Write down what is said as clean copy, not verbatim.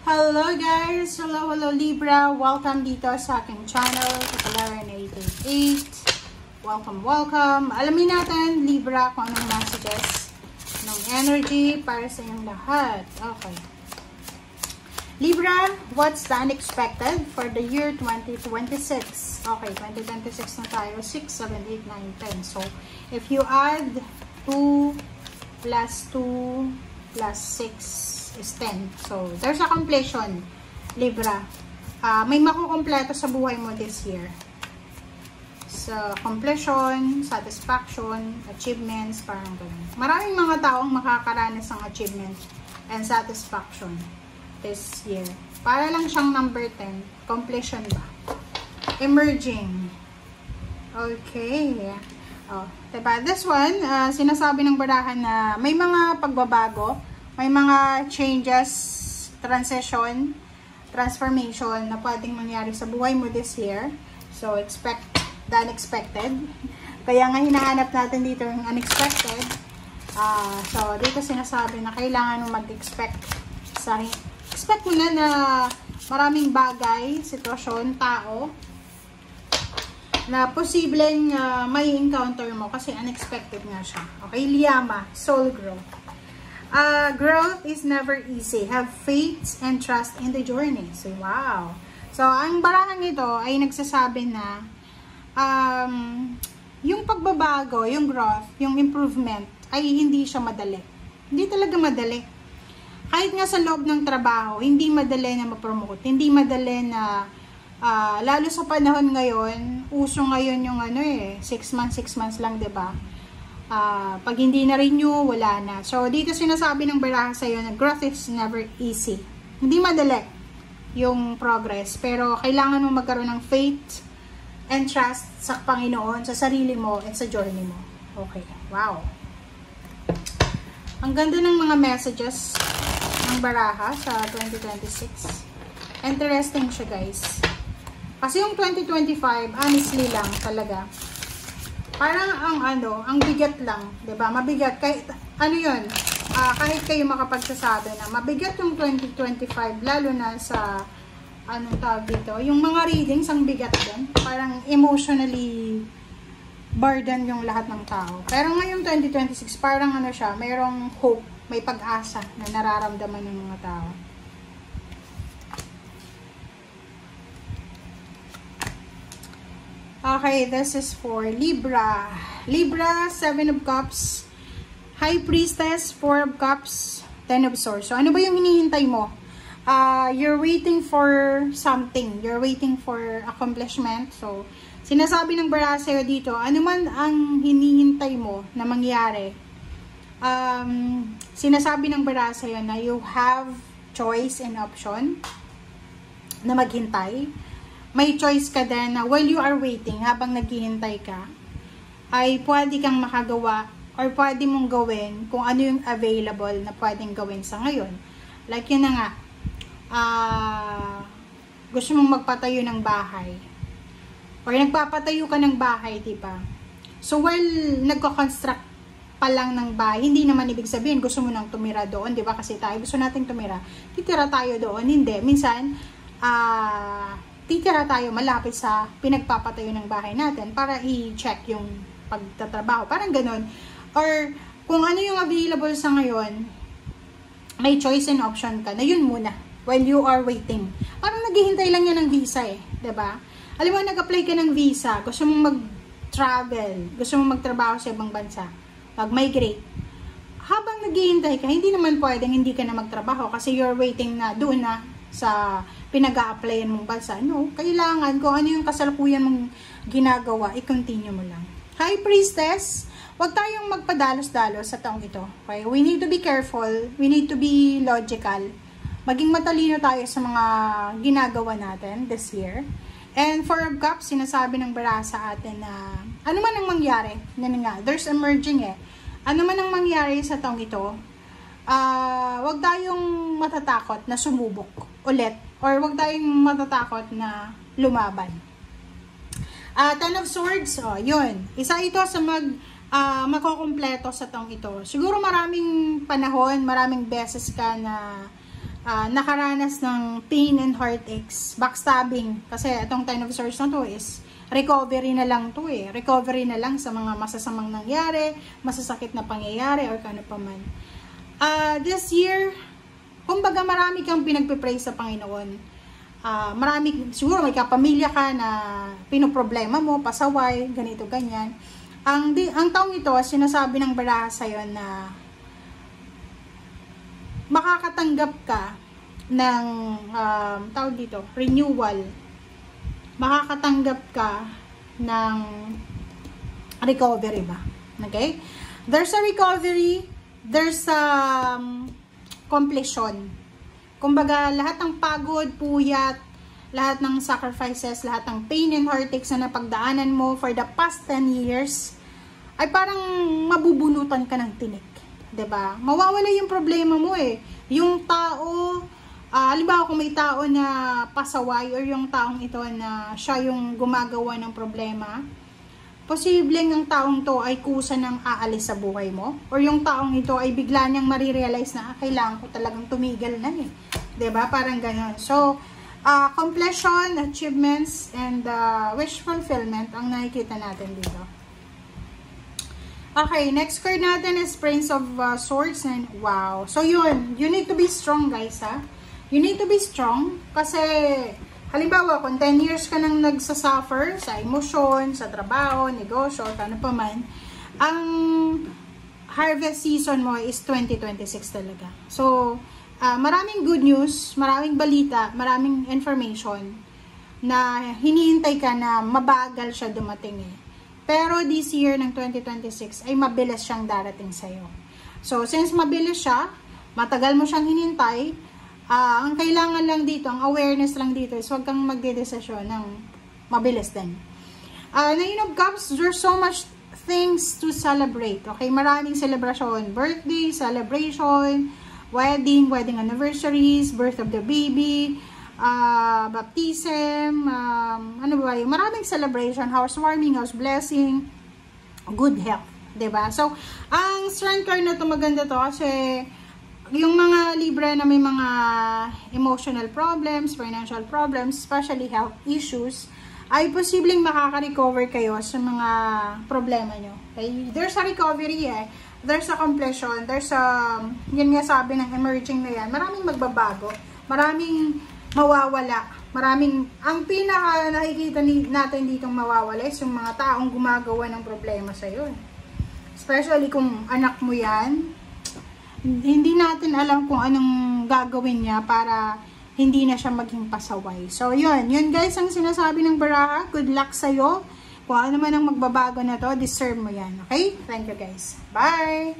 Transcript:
Hello guys! Hello Libra! Welcome dito sa aking channel, Kapalaran888. Welcome! Alamin natin, Libra, kung anong messages ng energy para sa inyong lahat. Okay. Libra, what's the unexpected for the year 2026? Okay, 2026 na tayo. 6, 7, 8, 9, 10. So, if you add 2 plus 2 plus 6 is 10. So, there's a completion, Libra. May makukompleto sa buhay mo this year. So, completion, satisfaction, achievements, parang ganun. Maraming mga taong makakaranas ng achievement and satisfaction this year. Para lang siyang number 10. Completion ba? Emerging. Okay. Oh, diba? This one, sinasabi ng barahan na may mga pagbabago, may mga changes, transition, transformation na pwedeng mangyari sa buhay mo this year. So, expect the unexpected. Kaya nga hinahanap natin dito yung unexpected. So, dito sinasabi na kailangan mo mag-expect expect mo na maraming bagay, sitwasyon, tao, na posibleng may encounter mo kasi unexpected nga siya. Okay, Liyama, soul growth. Growth is never easy. Have faith and trust in the journey. So, wow. So, ang barahan nito ay nagsasabi na yung pagbabago, yung growth, yung improvement ay hindi siya madali. Hindi talaga madali. Kahit nga sa loob ng trabaho, hindi madali na ma-promote. Hindi madali na lalo sa panahon ngayon, uso ngayon yung 6 months lang, 'di ba? Pag hindi na renew, wala na. So dito sinasabi ng baraha sa iyo na growth is never easy. Hindi madali yung progress, pero kailangan mo magkaroon ng faith and trust sa Panginoon, sa sarili mo at sa journey mo. Okay. Wow. Ang ganda ng mga messages ng baraha sa 2026. Interesting siya, guys. Kasi yung 2025, honestly lang talaga. Parang ang bigat lang, 'di ba? Mabigat kahit kahit kayo makapagsasabi na mabigat yung 2025 lalo na sa tawag dito, yung mga readings ang bigat din. Parang emotionally burden yung lahat ng tao. Pero ngayong 2026, parang siya, mayroong hope, may pag-asa na nararamdaman ng mga tao. Okay, this is for Libra. Libra, 7 of Cups. High Priestess, 4 of Cups, 10 of Swords. So, ano ba yung hinihintay mo? You're waiting for something. You're waiting for accomplishment. So, sinasabi ng baraha sa'yo dito, ano man ang hinihintay mo na mangyari, sinasabi ng baraha sa'yo na you have choice and option na maghintay. May choice ka din na while you are waiting, habang naghihintay ka, ay pwede kang makagawa or pwede mong gawin kung ano yung available na pwedeng gawin sa ngayon. Like yun na nga, gusto mong magpatayo ng bahay or nagpapatayo ka ng bahay, diba? So while nagko-construct pa lang ng bahay, hindi naman ibig sabihin gusto mo nang tumira doon, diba? Kasi tayo gusto nating tumira, titira tayo doon. Hindi, minsan titira tayo malapit sa pinagpapatayo ng bahay natin para i-check yung pagtatrabaho. Parang ganun. Or kung ano yung available sa ngayon, may choice and option ka na yun muna while you are waiting. Parang naghihintay lang yan ng visa eh. Diba? Alam mo, nag-apply ka ng visa, gusto mong mag-travel, gusto mong magtrabaho sa ibang bansa, mag-migrate. Habang naghihintay ka, hindi naman pwedeng hindi ka na magtrabaho kasi you're waiting na doon na sa pinag-a-applyan mong bansa. No, kailangan kung ano yung kasalukuyan mong ginagawa, i-continue mo lang. High Priestess, huwag tayong magpadalos-dalos sa taong ito. Okay? We need to be careful. We need to be logical. Maging matalino tayo sa mga ginagawa natin this year. And 4 of Cups, sinasabi ng baraha sa atin na ano man ang mangyari, there's emerging ano man ang mangyari sa taong ito, huwag tayong matatakot na sumubok ulit or huwag tayong matatakot na lumaban. 10 of Swords, yun. Isa ito sa makukumpleto sa taong ito. Siguro maraming panahon, maraming beses ka na nakaranas ng pain and heartaches, backstabbing. Kasi itong 10 of Swords na to is recovery na lang to eh. Recovery na lang sa mga masasamang nangyari, masasakit na pangyayari, or kano pa man. This year, kumbaga marami kang pinagpipray sa Panginoon. Marami, siguro may kapamilya ka na pinoproblema mo, pasaway, ganito, ganyan. Ang taong ito, sinasabi ng baraha sa'yo na makakatanggap ka ng tawag dito, renewal. Makakatanggap ka ng recovery ba? Okay? There's a recovery, there's a completion. Kumbaga, lahat ng pagod, puyat, lahat ng sacrifices, lahat ng pain and heartaches na napagdaanan mo for the past 10 years, ay parang mabubunutan ka ng tinik. 'Di ba? Mawawala yung problema mo eh. Yung tao, halimbawa kung may tao na pasaway or yung taong ito na siya yung gumagawa ng problema, posibleng ang taong to ay kusa ng aalis sa buhay mo, or yung taong ito ay bigla niyang marirealize na kailangan ko talagang tumigil na eh. 'Di ba? Parang gano'n. So, completion, achievements, and wish fulfillment ang nakikita natin dito. Okay, next card natin is Prince of Swords, and wow. So yun, you need to be strong guys ha. You need to be strong kasi halimbawa kung 10 years ka nang nagsasuffer sa emosyon, sa trabaho, negosyo, or ano pa man, ang harvest season mo is 2026 talaga. So, maraming good news, maraming balita, maraming information na hinihintay ka na mabagal siya dumating eh. Pero this year ng 2026 ay mabilis siyang darating sa'yo. So, since mabilis siya, matagal mo siyang hinintay, ang kailangan lang dito, ang awareness lang dito is huwag kang magdedesisyon ng mabilis din. Nine of Cups, there's so much things to celebrate. Okay, maraming celebration. Birthday, celebration, wedding anniversaries, birth of the baby, baptism, ano ba yun? Maraming celebration, housewarming, house blessing, good health, diba? So, ang strength card na ito, maganda to kasi yung mga Libra na may mga emotional problems, financial problems, especially health issues, ay posibleng makaka-recover kayo sa mga problema nyo. Okay? There's a recovery eh. There's a completion. There's a, yun nga sabi ng emerging na yan, maraming magbabago. Maraming mawawala. Ang pinaka nakikita natin ditong mawawala is yung mga taong gumagawa ng problema sa'yo. Especially kung anak mo yan, hindi natin alam kung anong gagawin niya para hindi na siya maging pasaway. So, yun guys ang sinasabi ng baraha. Good luck sa'yo. Kung ano man ang magbabago na to, deserve mo yan. Okay? Thank you guys. Bye!